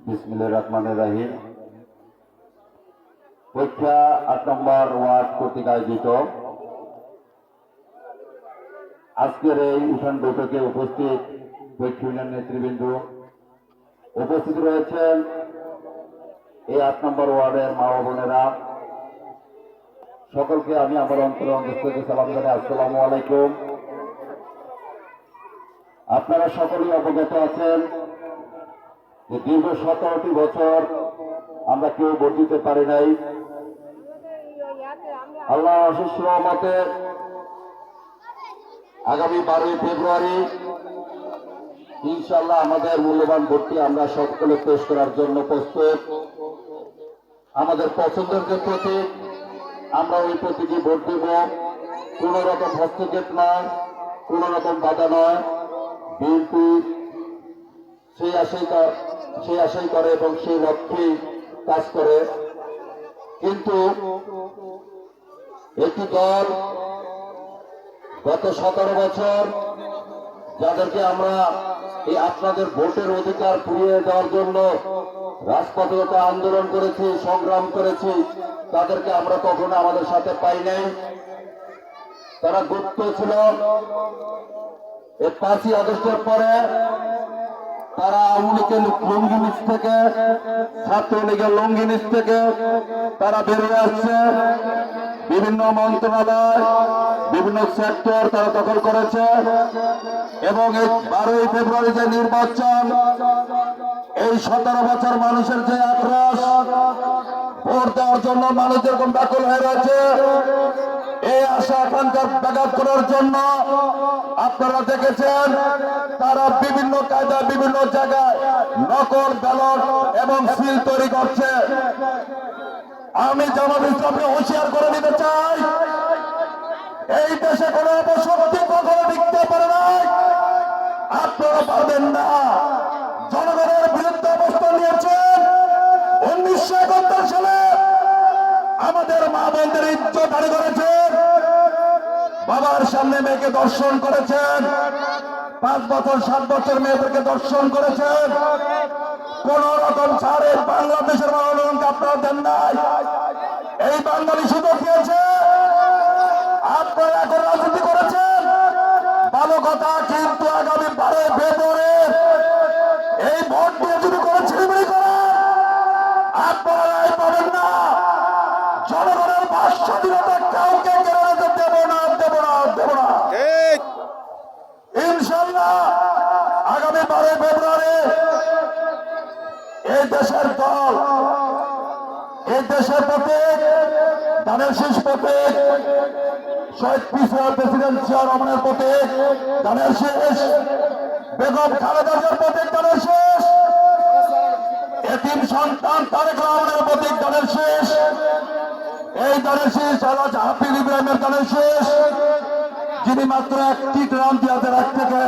বিসমিল্লাহির রহমানির রহিম। পরীক্ষা ৮ নম্বর ওয়ার্ড কর্তৃক আয়োজিত আজকের এই উঠান বৈঠকে উপস্থিত পরীক্ষা ইউনিয়ন নেতৃবৃন্দ, উপস্থিত রয়েছেন এই ৮ নম্বর ওয়ার্ডের মা ও বোনেরা, সকলকে আমি আমার অন্তরের অন্তঃস্থল থেকে সালাম জানাই। আসসালামু আলাইকুম। আপনারা সকলেই অবগত আছেন যে দীর্ঘ 17টি বছর আমরা কেউ ভোট দিতে পারি নাই। আল্লাহ অশেষ রহমতে আগামী 12ই ফেব্রুয়ারি ইনশাআল্লাহ আমাদের মূল্যবান ভোটটি আমরা সকলে পেশ করার জন্য প্রস্তুত। আমাদের পছন্দের যে প্রতীক, আমরা ওই প্রতীকই ভোট দেব। কোন রকম হস্তক্ষেপ নয়, কোন রকম বাধা নয়। বিএনপি সেই আশাই করে এবং সেই লক্ষ্যেই কাজ করে। কিন্তু একটি দল গত 17 বছর যাদেরকে আমরা এই আপনাদের ভোটের অধিকার ফিরিয়ে দেওয়ার জন্য রাজপথে আন্দোলন করেছি, সংগ্রাম করেছি, তাদেরকে আমরা কখনো আমাদের সাথে পাই নাই। তারা গুপ্ত ছিল। এই 5ই আগস্টের পরে তারা আওয়ামী লীগের লুঙ্গি নিচ থেকে, ছাত্রলীগের লুঙ্গি নিচ থেকে তারা বেরিয়ে আসছে। বিভিন্ন মন্ত্রণালয়, বিভিন্ন সেক্টর তারা দখল করেছে এবং এই 12ই ফেব্রুয়ারি যে নির্বাচন, এই 17 বছর মানুষের যে আক্রোশ, ভোট দেওয়ার জন্য মানুষ যেরকম ব্যাকুল হয়ে রয়েছে, এই আশা আকাঙ্ক্ষা ব্যাঘাত করার জন্য আপনারা দেখেছেন তারা বিভিন্ন কায়দায় বিভিন্ন জায়গায় নকল ব্যালট এবং সিল তৈরি করছে। আমি জামাত ইসলামকে হুঁশিয়ার করে দিতে চাই, এই দেশে কোনো অপশক্তি কখনো টিকতে পারে নাই, আপনারা পারবেন না। জনগণের বিরুদ্ধে অবস্থান নিয়েছেন। 1971 সালে আমাদের মা বোনদের ইজ্জত হানি করেছেন, বাবার সামনে মেয়েকে দর্শন করেছেন, 5 বছর 7 বছর মেয়েদেরকে দর্শন করেছেন। কোন রকম ছাড়ে বাংলাদেশের মানুষকে আপনারা দেন নাই। এই বাঙালি সুযোগ পেয়েছে, আপনারা এখন রাজনীতি করেছেন, ভালো কথা। কিন্তু আগামী 12 ফেব্রুয়ারি এই ভোট দিয়ে যদি করে ছিনিমিনি করেন, আপনারা পাবেন না। জনগণের বাক স্বাধীনতা কাউকে কেড়ে নিতে দেব না, দেব না, দেব না। ইনশাআল্লাহ আগামী 12 ফেব্রুয়ারি এই দেশের দল, এই দেশের প্রতীক, ধানের শীষ প্রতীক, শহীদ প্রেসিডেন্ট জিয়া রহমানের প্রতীক ধানের শীষ, বেগম খালেদা জিয়ার প্রতীক ধানের শীষ, এতিম সন্তান তারেক রহমানের প্রতীক ধানের শীষ, এই ধানের শীষ আলহাজ হাফিজ ইব্রাহিমের ধানের শীষ, যিনি মাত্র 1টি গ্রাম দিয়াদের এক থেকে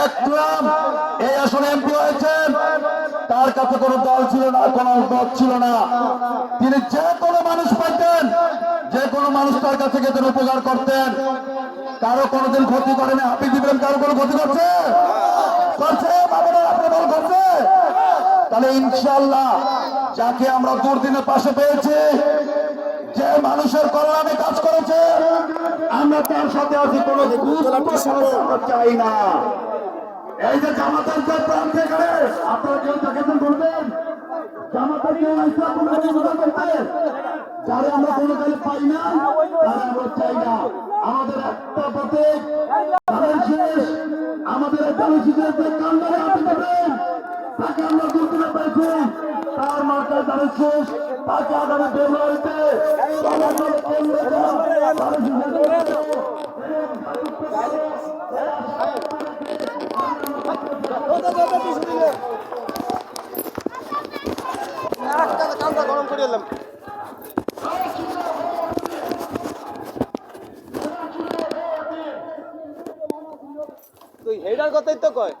1 গ্রাম এই আসনে এমপি হয়েছেন। তার কাছে কোনো দল ছিল না, কোনো দল ছিল না। তিনি যে কোনো মানুষ পাইতেন, যে কোনো মানুষ তার কাছে গেতেন, উপকার করতেন। কারো কোনোদিন ক্ষতি করেনি। হাফিজ ইব্রাহিম কারো কোনো ক্ষতি করছে? করছে? বাবারা আপনি বল করছে? তাহলে ইনশাআল্লাহ যাকে আমরা দুর্দিনের পাশে পেয়েছি, যে মানুষের কল্যাণে কাজ করেছে, আমরা তার সাথে আছি। কোনো আমরা চাই না। এই যে জামাতের যে প্রান্ত, এখানে আপনারা কেউ তাকে বলবেন জামাতের কেউ ইসলাম করতে, যারা আমরা কোনো কালে পাই না, তারা আমরা চাই না। আমাদের একটা প্রতীক ধানের শীষ, আমাদের ধানের শীষের যে কান্ডারে হাতে দেবেন, তাকে আমরা দুর্দিনে পেয়েছি। তার মাথায় ধানের শীষ, তাকে আগামী ফেব্রুয়ারিতে গরম করে এলাম। তুই হেডার কথাই তো কয়।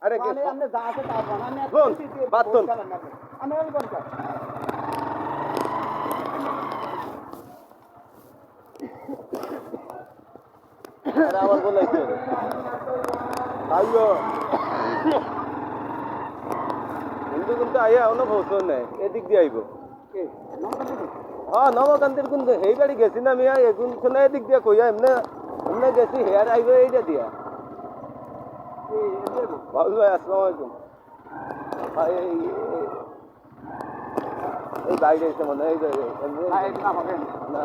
আরে আপনি যা আছে তা আমি আমার বলাইছে আইও কিন্তু আইয়া অন্য পৌঁছ নাই এদিক দিয়ে আইব হ্যাঁ নবকান্তির কিন্তু সেই বাড়ি গেছি না মিয়া এখন শোনা এদিক দিয়ে কইয়া এমনি এমনি গেছি হেয়ার আইব এইটা দিয়া ভালো ভাই আসসালামু আলাইকুম এই বাইরে এসে মনে হয় না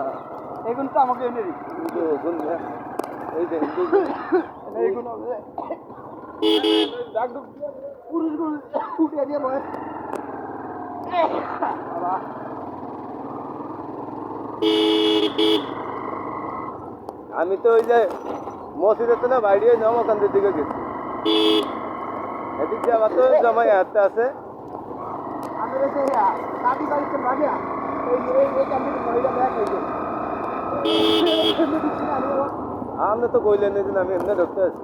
এগুলো তো আমাকে এনে দিই কিন্তু এই যে এইগুলো পুরুষগুলো উঠে দিয়ে বয় আমি তো ওই যে মসজিদের তো না বাইরে নবকান্তের দিকে গেছি এদিক দিয়ে আবার তো জমাই হাঁটতে আছে আমি রেখে দাদি বাড়িতে ভাগিয়া এই কান্দির মহিলা ব্যাগ হয়েছে আপনি তো কইলেন যে আমি এমনি ঢুকতে আছি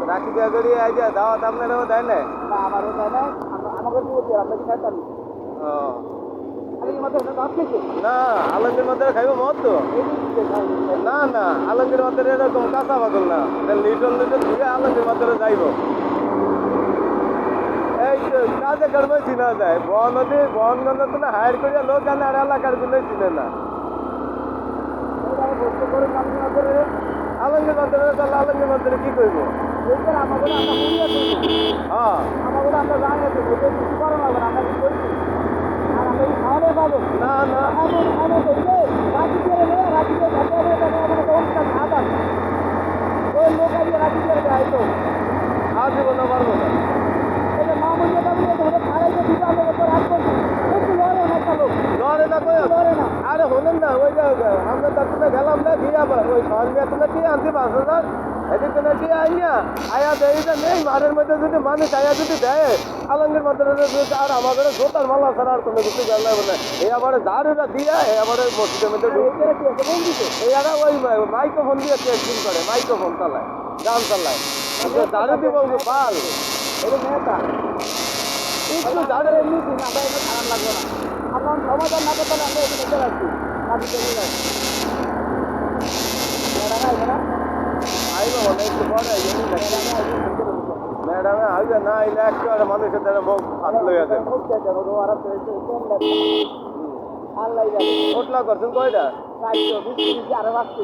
রাখি দেওয়া করি আই যা দাওয়াত আপনারাও দেয় না না আমারও তাই না আমাকে বলছি আমরা কি খাইতাম ও আমি মাত্র দাঁত খেয়েছি না আলমগীর মাত্রা খাইব মত তো না না আলমগীর মাত্রা এরকম কাঁচা পাগল না লিটল লিটল দিয়ে আলমগীর মাত্রা যাইব এই তো কাজে করবে চিনা যায় বনগঞ্জ তো না হায়ার করিয়া লোক জানে আর এলাকার গুলোই চিনে না আলমগীর মাত্রা তাহলে আলমগীর মাত্রা কি করবো আমাকে আমরা হুড়িয়ে হ্যাঁ আমাকে আমরা জানিয়ে দেবো কিছু করা লাগবে আমরা কি করছি আর আমরা খাওয়ালে পাবো না না এমন এমন হইলে রাজি করে নেয় রাজি করে ঘাটে হবে তখন ভাত আছে ওই লোক আগে রাজি করে দেয় তো আর দেবো না পারবো না এই যে মা মন্দির পাবো ধরে খাড়াইতে দিতে হবে তো রাত করছি একটু লড়ে না চালো লড়ে না কই লড়ে না আরে হলেন না ওই যে আমরা তার জন্য গেলাম না দিয়ে আবার ওই শহর মেয়ে তো কি আনছি 5,000 এদিক তো নাকি আয়া দেয় না নেই মাঠের মধ্যে যদি মানুষ আয়া যদি দেয় আলঙ্গের মাধ্যমে আর আমাদের জোতার মালা ছাড়া আর কোনো কিছু গেল না এই আবার ঝাড়ুটা দিয়া এই আবার মসজিদের মধ্যে এই আর ওই মাইক্রোফোন দিয়ে টেস্টিং করে মাইক্রোফোন চালায় গান চালায় ঝাড়ু দিব পাল এটা মেয়েটা একটু ঝাড়ু এমনি দিন আমরা এটা খারাপ লাগবে না আমরা সমাধান না করতে আমরা এখানে চলে আসছি রাজি করে নিয়ে আসছি না আইব অনেক পরে ম্যাডামে আইবে না আইলে একটু আর মানুষের দ্বারা মুখ হাত লইয়া দেন আল্লাহ জানে ওটলা করছেন কয়টা 420 আরো আসছে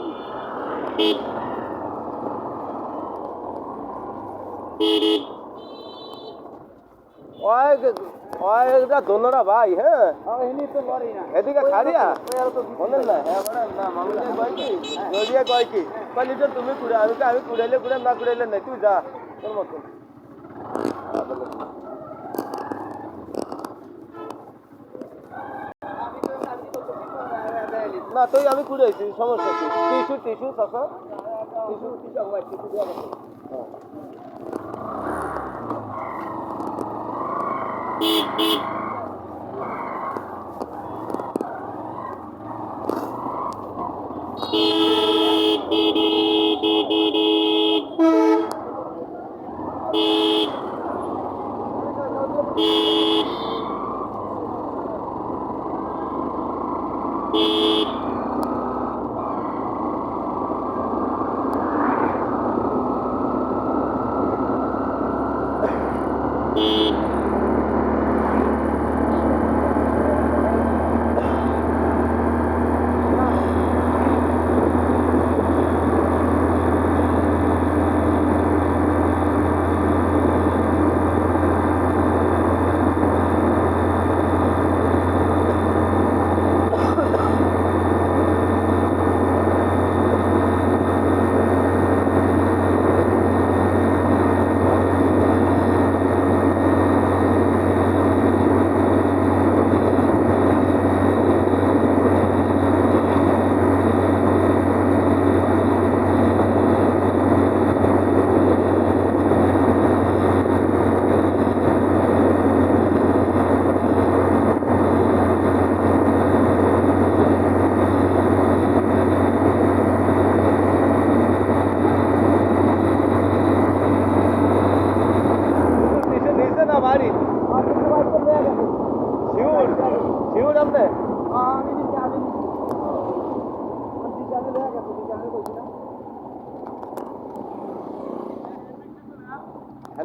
ওইটা দোনোটা ভাই হ্যাঁ এমনি তো লড়ি না এদিকে খারিয়া বলেন না হ্যাঁ বলেন না মামুলিয়া কয় কি জড়িয়া কয় কি লিটার তুমি কুড়ে আমি কুড়াইলে কুড়ে না কুড়াইলে নাই তুই যা তোর মতন না তুই আমি কুড়াইছি সমস্যা কি টিস্যু চাষা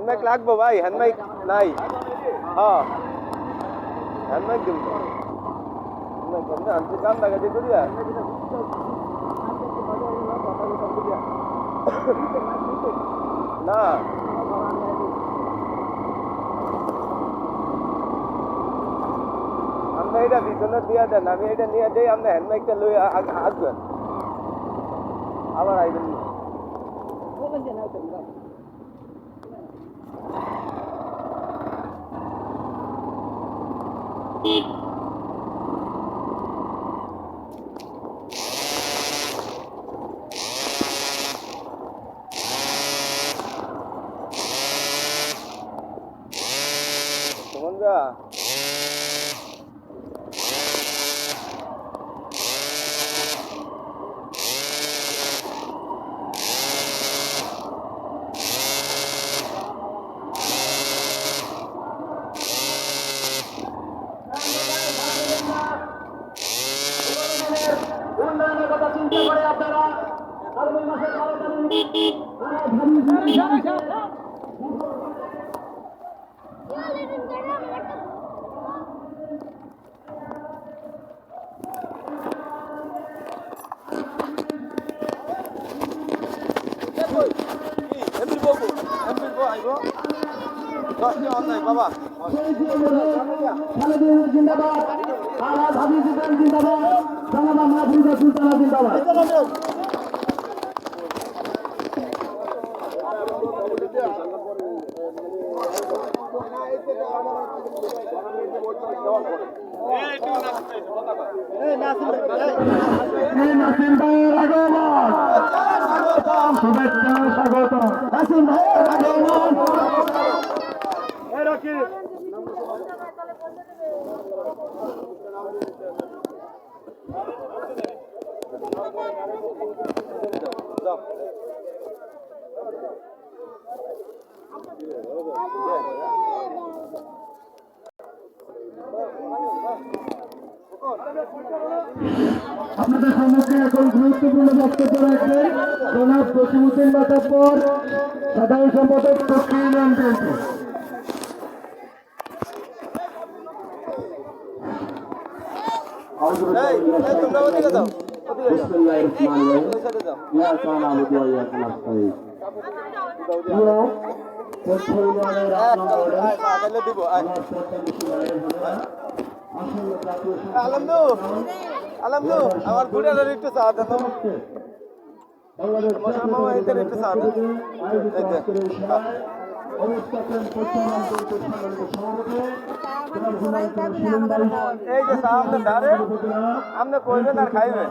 হ্যান্ডমাইক লাগবো ভাই, হ্যান্ডমাইক নাই। হ্যাঁ হ্যান্ডমাইক দিব আনছি কাম লাগে দিয়ে করিয়া না আমরা এটা পিছনে দিয়ে দেন, আমি এটা নিয়ে দেই, আপনি হ্যান্ডমাইকটা লই আসবেন, আবার আইবেন না। সুমনদা উন্নয়নের কথা চিন্তা করে আপনারা আগামী মাসে বাবা জিন্দাবাদ, আলাদ হাবিব জিন্দাবাদ, জানাবা মাহফুজা সুলতানা জিন্দাবাদ। নাসিম ভাইয়ের আগমন, শুভেচ্ছা স্বাগত। নাসিম ভাইয়ের আগমন। আপনাদের সম্মুখে এখন গুরুত্বপূর্ণ বক্তব্য রাখবেন জনাব জসিমউদ্দিন মাতাব্বর, সাধারণ সম্পাদক দক্ষিণ ইউনিয়ন বিএনপি। তোমরা ওদিকে যাও, দিব। আলমদু আলমদু আমার বুড়ার একটু চা দেন, মামা এদের একটু চা দেন। এই যে চা আপনার ধারে, আপনি কইবেন আর খাইবেন।